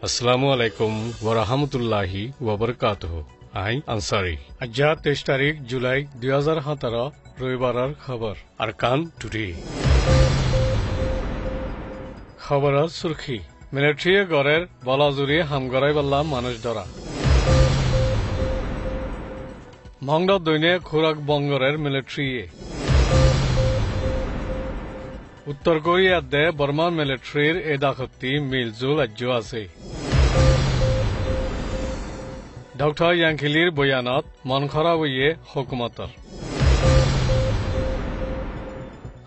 আসসালামু আলাইকুম ওয়ারাহমাতুল্লাহি ওয়াবারাকাতুহু আই আনসারি আজ 23 তারিখ জুলাই 2017 রবিবারের খবর আরকান টুডে খবরের সুরখি মিলিটারি গড়ের বলাজুরি হামগড়াই বাল্লা মানুষ ধরা মংড দৈনে খুরাক বঙ্গরের মিলিটারি উত্তর কোরিয়াতে বর্মা মিলিটারির এদাখত্তি মিলজুল আজ্য আছে ডক্টর ইয়াংখিলির বয়ানত মন খারাপ হইয়ে হুকুমতর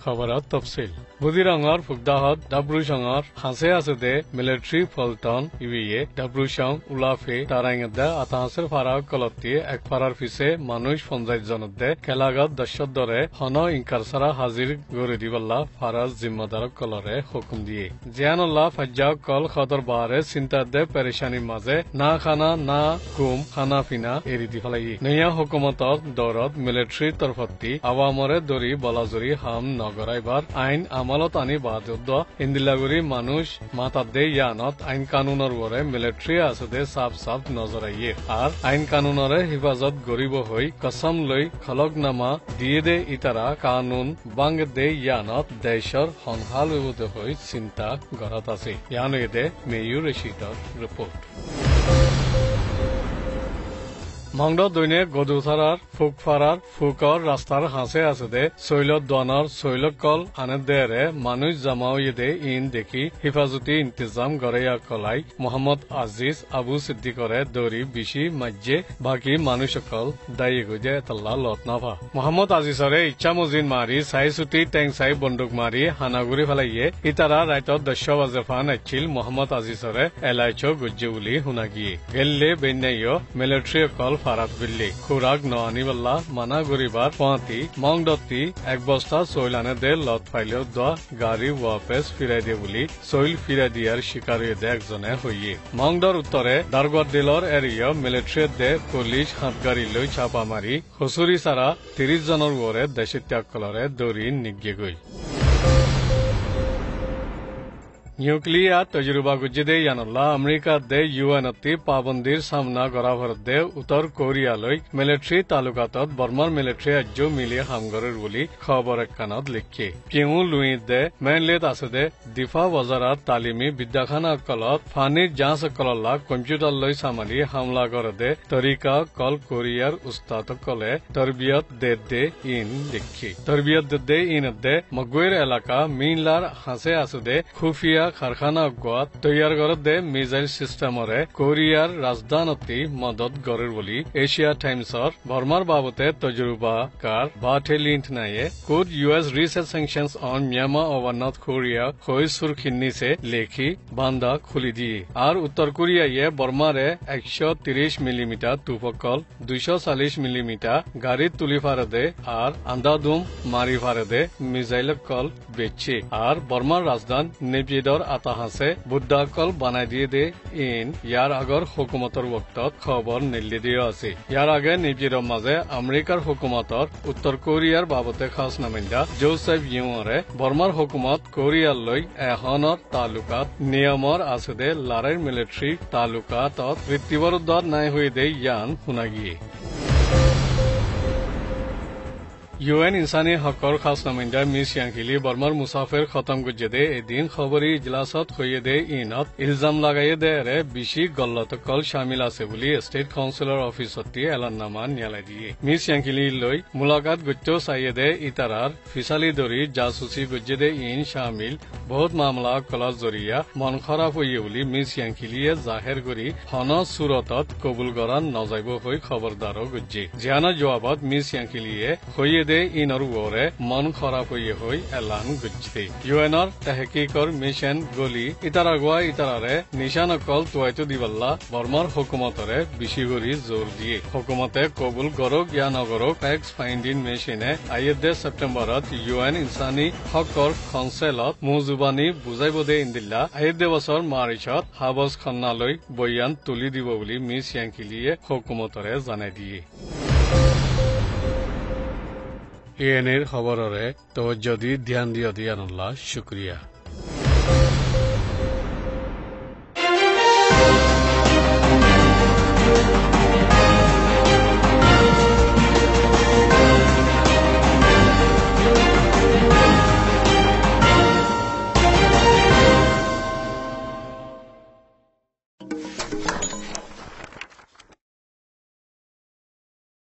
খবরত তফসিল বুদিরঙর ফুকদাহত ডাব্রুসঙর হাসে আছে দে মিলিটারি ফলটন ইবিয়ে ডাব্রুসং উলাফে তারাইঙদে আতাহাসের ফারা কলতি এক ফারার পিছে মানুষ 50 জনত দে খেলাগত দশত দরে হন ইনকারসারা হাজির গড়ে দিবল্লা ফারাজ জিম্মাদার কলরে হুকুম দিয়ে জিয়ানুল্লাহ ফাজ্জা কল খদর বাহারে চিন্তা দে পেরেশানির মাঝে না খানা না কুম খানা ফিনা এরি দি ফেলাই নয়া হুকুমতর দৌৰত মিলিটারি তরফতি আওয়ামরে দরি বলাজুরি হাম নগরাইবার আইন আমালত আনি বাদুদ্দ ইন্দিলাগুড়ি মানুষ মাতাদে ইয়ানত আইন কানুনের ওরে মিলিটারি আছে সাফ সাফ নজর আইয়ে আর আইন কানুনরে হিফাজত গরিব হই কসম লই খলকনামা দিয়ে দে ইতারা কানুন বাং দে ইয়ানত দেশর হনহাল হই চিন্তা গড়ত আছে ইয়ানো দে মেয়ুর রশিদর রিপোর্ট মংড দৈনে গদুথারার ফুকফারার ফুকর রাস্তার হাসে আছে দে শৈলত দোয়ানর শৈলক কল আনে দেরে মানুষ জামাও দে ইন দেখি হিফাজতি ইন্তজাম গড়াইয়া কলাই মোহাম্মদ আজিজ আবু সিদ্দিকরে দৌড়ি বিশি মাজ্যে বাকি মানুষ সকল দায়ী গজে এতল্লা লত নাভা মোহাম্মদ আজিজরে ইচ্ছা মজিন মারি চাই ছুটি টেং চাই বন্দুক মারি হানাগুড়ি ফেলাইয়ে ইতারা রাইতত 10 বাজে ফান আছিল মোহাম্মদ আজিজরে এলাইচ গুজ্জে বুলি শুনা গিয়ে গেললে বেন্যাইয় মিলিটারি কল ফারাত বিল্লি খুরাক নআনিবাল্লা মানা গরিবার পাঁতি মংডতি এক বস্তা চৈল আনে দে লত ফাইলেও দোয়া গাড়ি ওয়াপেস ফিরাই দিয়ে বুলি চৈল ফিরাই দিয়ার শিকারী দে একজনে হইয়ে মংডর উত্তরে দারগড় দিলর এরিয়া মিলিটারি দে পুলিশ হাতগাড়ি লৈ চাপা মারি হুচুরি ছাড়া 30 জনের ওরে দেশে ত্যাগ কলরে দৌড়ি নিগে গই নিউক্লিয়ার তজরুবা গুজ্জে ইয়ানুল্লাহ আমেরিকা দে ইউএনতি পাবন্দির সামনা গড়া ভরত দে উত্তর কোরিয়ালৈ মিলিটারি তালুকাতত বর্মার মিলিটারি আজ্য মিলিয়ে হামগরের বুলি খবর একখানত লিখে পিউ লুই দে মেনলেত আছে দে দিফা বজারাত তালিমি বিদ্যাখানা কলত ফানির জাঁচ কলল্লা কম্পিউটার লৈ সামালি হামলা করে দে তরিকা কল কোরিয়ার উস্তাদ কলে তরবিয়ত দে ইন লিখি তরবিয়ত দে ইন দে মগুয়ের এলাকা মিনলার হাসে আছে দে খুফিয়া কারখানা গোয়াত তৈয়ার করে দে মিসাইল সিস্টেমরে কোরিয়ার রাজধানী মদত গড়ের বলি এশিয়া টাইমসর বর্মার বাবতে তজরুবাকার বাটেলিন্ট নাইয়ে could US reset sanctions on Myanmar over north Korea হই সুরখিন্নি সে লেখি বান্দা খুলি দিয়ে আর উত্তর কোরিয়ায় বর্মারে 130 মিলিমিটার তুপকল 240 মিলিমিটার গাড়ি তুলি ফারে দে আর আন্দাদুম মারি ফারে দে মিসাইল কল বেচে আর বর্মার রাজধানী নেপিদর আতাহাসে বুদ্ধাকল বানাই দিয়ে দে ইন ইয়ার আগর হুকুমতর ওক্তত খবর নিলি দিয়ে আছে ইয়ার আগে নিজির মাঝে আমেরিকার হুকুমতর উত্তর কোরিয়ার বাবতে খাস নামিন্দা জোসেফ ইউরে বর্মার হুকুমত কোরিয়ার লৈ এহনৰ তালুকাত নিয়মৰ আছে দে লাৰেৰ মিলিটাৰি তালুকাতত ঋতিবৰুদ্ধ নাই হয়ে দে ইয়ান শুনা গিয়ে ইউএন ইনসানি হকৰ খাস নামিন্দা মিস ইয়াংখিলি বর্মার মুসাফির খতম গুজে দে এদিন খবরি ইজলাসত হইয়ে দে ইনত ইলজাম লাগাইয়ে দে রে বিশি গল্লত কল শামিল আছে বুলি স্টেট কাউন্সিলর অফিসতি এলাননামা নিয়ালাই দিয়ে মিস ইয়াংখিলি লৈ মুলাকাত গুজো চাইয়ে দে ইতারার ফিসালি দরি জাসুসি গুজে দে ইন শামিল বহুত মামলা কলা জরিয়া মন খারাপ হইয়ে বুলি মিস ইয়াংখিলিয়ে জাহের করি হন সুরতত কবুল করা নজাইব হই খবরদারও গুজে জিয়ানা জবাবত মিস ইয়াংখিলিয়ে হইয়ে দে ইনর ওরে মন খারাপ হইয়ে হই এলান গুজতে ইউএনর তাহকিকর মিশন গলি ইতারা গোয়া ইতারারে নিশান কল তোয়াইতো দিবাল্লা বর্মার হুকুমতরে বেশি করে জোর দিয়ে হুকুমতে কবুল করক ইয়া নগরক ফ্যাক্স ফাইন্ডিং মেশিনে আইয়েদে সেপ্টেম্বরত ইউএন ইনসানি হকৰ কাউন্সিলত মুজুবানি বুজাইব দে ইন্দিল্লা আইয়েদে বছর মার্চত হাবস খন্নালৈ বয়ান তুলি দিব বুলি মিস ইয়াংখিলিয়ে হুকুমতরে জানাই দিয়ে এএনএর খবরের তওজ্জো দি ধ্যান দিয়ানুল্লাহ শুক্রিয়া।